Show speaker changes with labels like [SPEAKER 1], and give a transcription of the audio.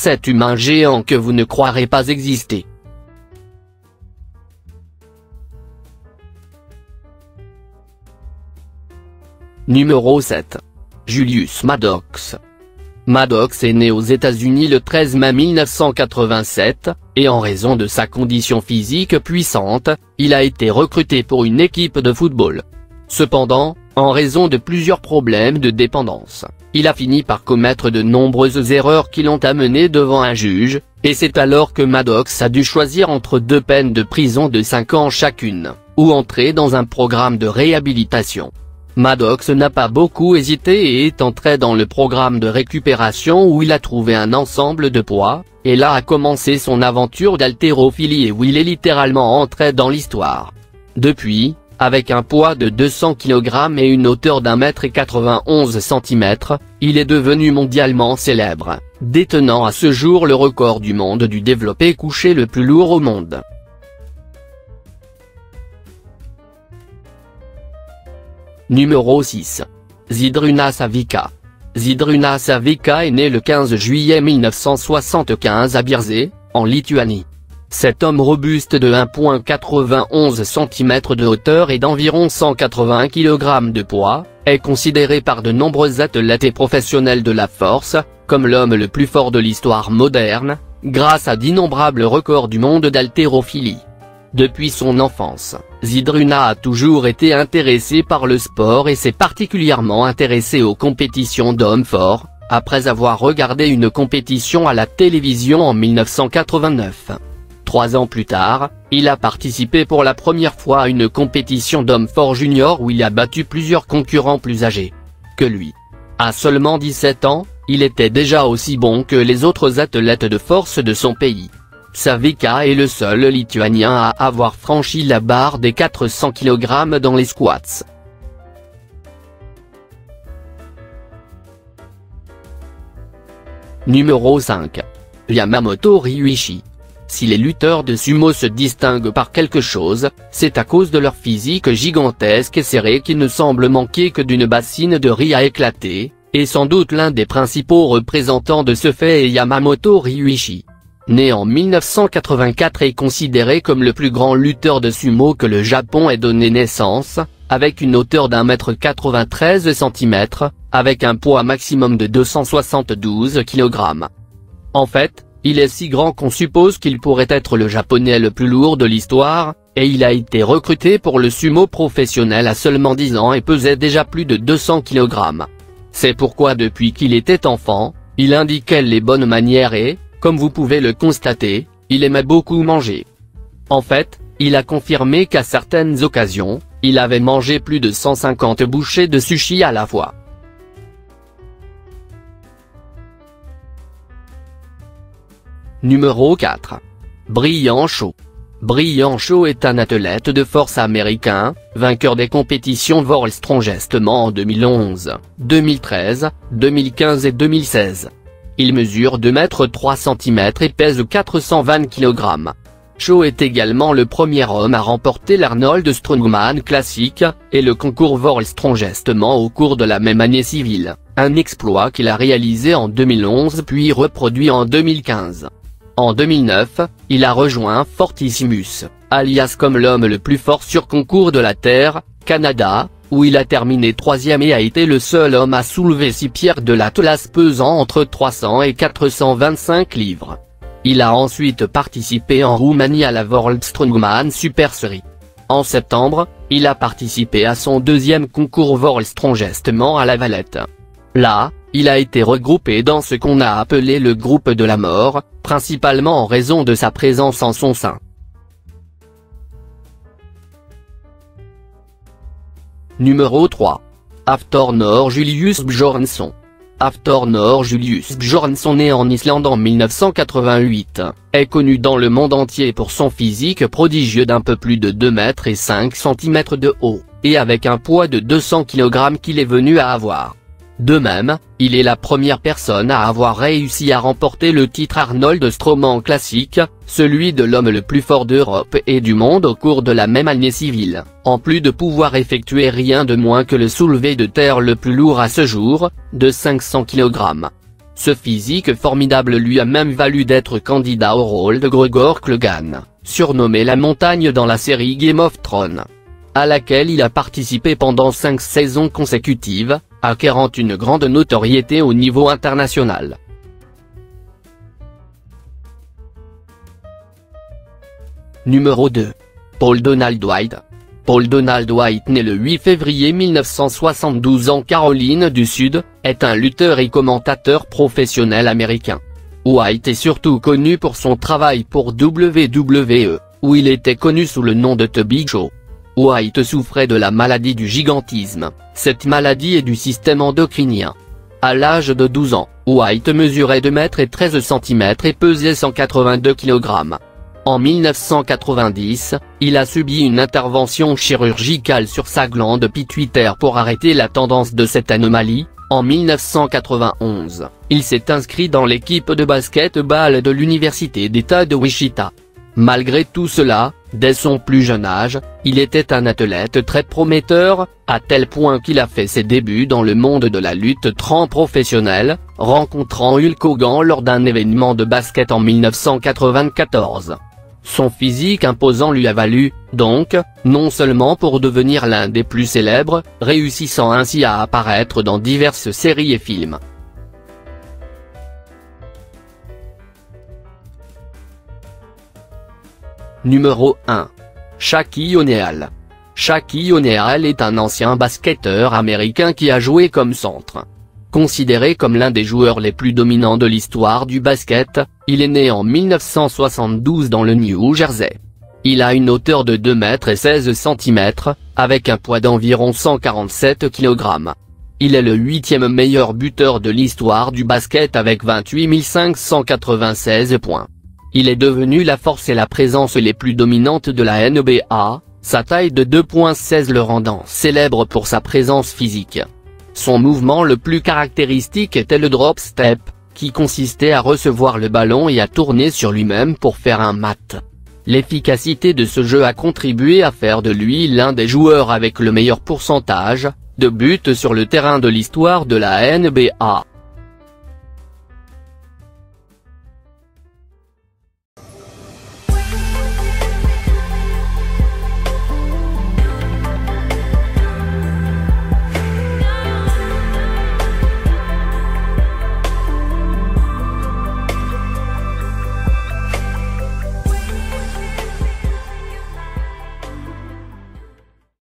[SPEAKER 1] cet humain géant que vous ne croirez pas exister. Numéro 7. Julius Maddox. Maddox est né aux États-Unis le 13 mai 1987, et en raison de sa condition physique puissante, il a été recruté pour une équipe de football. Cependant, en raison de plusieurs problèmes de dépendance, il a fini par commettre de nombreuses erreurs qui l'ont amené devant un juge, et c'est alors que Maddox a dû choisir entre 2 peines de prison de 5 ans chacune, ou entrer dans un programme de réhabilitation. Maddox n'a pas beaucoup hésité et est entré dans le programme de récupération où il a trouvé un ensemble de poids, et là a commencé son aventure d'haltérophilie et où il est littéralement entré dans l'histoire. Depuis, avec un poids de 200 kg et une hauteur d'1,91 m, il est devenu mondialement célèbre, détenant à ce jour le record du monde du développé couché le plus lourd au monde. Numéro 6. Zydrunas Savickas. Zydrunas Savickas est né le 15 juillet 1975 à Biržai, en Lituanie. Cet homme robuste de 1,91 cm de hauteur et d'environ 180 kg de poids, est considéré par de nombreux athlètes et professionnels de la force, comme l'homme le plus fort de l'histoire moderne, grâce à d'innombrables records du monde d'haltérophilie. Depuis son enfance, Zydrunas a toujours été intéressé par le sport et s'est particulièrement intéressé aux compétitions d'hommes forts, après avoir regardé une compétition à la télévision en 1989. 3 ans plus tard, il a participé pour la première fois à une compétition d'hommes forts junior où il a battu plusieurs concurrents plus âgés que lui. À seulement 17 ans, il était déjà aussi bon que les autres athlètes de force de son pays. Savickas est le seul Lituanien à avoir franchi la barre des 400 kg dans les squats. Numéro 5. Yamamoto Ryuichi. Si les lutteurs de sumo se distinguent par quelque chose, c'est à cause de leur physique gigantesque et serré qui ne semble manquer que d'une bassine de riz à éclater, et sans doute l'un des principaux représentants de ce fait est Yamamoto Ryuichi. Né en 1984 et considéré comme le plus grand lutteur de sumo que le Japon ait donné naissance, avec une hauteur d'1,93 m, avec un poids maximum de 272 kg. En fait, il est si grand qu'on suppose qu'il pourrait être le japonais le plus lourd de l'histoire, et il a été recruté pour le sumo professionnel à seulement 10 ans et pesait déjà plus de 200 kg. C'est pourquoi depuis qu'il était enfant, il indiquait les bonnes manières et, comme vous pouvez le constater, il aimait beaucoup manger. En fait, il a confirmé qu'à certaines occasions, il avait mangé plus de 150 bouchées de sushi à la fois. Numéro 4. Brian Shaw. Brian Shaw est un athlète de force américain, vainqueur des compétitions World Strongest Man en 2011, 2013, 2015 et 2016. Il mesure 2 m 3 cm et pèse 420 kg. Shaw est également le premier homme à remporter l'Arnold Strongman Classic, et le concours World Strongest Man au cours de la même année civile, un exploit qu'il a réalisé en 2011 puis reproduit en 2015. En 2009, il a rejoint Fortissimus, alias comme l'homme le plus fort sur concours de la Terre, Canada, où il a terminé 3e et a été le seul homme à soulever 6 pierres de l'Atlas pesant entre 300 et 425 livres. Il a ensuite participé en Roumanie à la World Strongman Super Series. En septembre, il a participé à son 2e concours World Strongest Man à La Valette. Là, il a été regroupé dans ce qu'on a appelé le groupe de la mort, principalement en raison de sa présence en son sein. Numéro 3. Hafthornur Julius Björnsson. Hafthornur Julius Björnsson, né en Islande en 1988, est connu dans le monde entier pour son physique prodigieux d'un peu plus de 2 m et 5 cm de haut, et avec un poids de 200 kg qu'il est venu à avoir. De même, il est la première personne à avoir réussi à remporter le titre Arnold Strongman Classic, celui de l'homme le plus fort d'Europe et du monde au cours de la même année civile, en plus de pouvoir effectuer rien de moins que le soulevé de terre le plus lourd à ce jour, de 500 kg. Ce physique formidable lui a même valu d'être candidat au rôle de Gregor Clegane, surnommé la Montagne dans la série Game of Thrones, à laquelle il a participé pendant 5 saisons consécutives, acquérant une grande notoriété au niveau international. Numéro 2. Paul Donald White. Paul Donald White, né le 8 février 1972 en Caroline du Sud, est un lutteur et commentateur professionnel américain. White est surtout connu pour son travail pour WWE, où il était connu sous le nom de The Big Show. White souffrait de la maladie du gigantisme, cette maladie est du système endocrinien. À l'âge de 12 ans, White mesurait 2,13 m et pesait 182 kg. En 1990, il a subi une intervention chirurgicale sur sa glande pituitaire pour arrêter la tendance de cette anomalie. En 1991, il s'est inscrit dans l'équipe de basket-ball de l'université d'État de Wichita. Malgré tout cela, dès son plus jeune âge, il était un athlète très prometteur, à tel point qu'il a fait ses débuts dans le monde de la lutte professionnelle, rencontrant Hulk Hogan lors d'un événement de basket en 1994. Son physique imposant lui a valu, donc, non seulement pour devenir l'un des plus célèbres, réussissant ainsi à apparaître dans diverses séries et films. Numéro 1. Shaquille O'Neal. Shaquille O'Neal est un ancien basketteur américain qui a joué comme centre. Considéré comme l'un des joueurs les plus dominants de l'histoire du basket, il est né en 1972 dans le New Jersey. Il a une hauteur de 2,16 m, avec un poids d'environ 147 kg. Il est le 8e meilleur buteur de l'histoire du basket avec 28 596 points. Il est devenu la force et la présence les plus dominantes de la NBA, sa taille de 2,16 le rendant célèbre pour sa présence physique. Son mouvement le plus caractéristique était le drop step, qui consistait à recevoir le ballon et à tourner sur lui-même pour faire un mat. L'efficacité de ce jeu a contribué à faire de lui l'un des joueurs avec le meilleur pourcentage de buts sur le terrain de l'histoire de la NBA.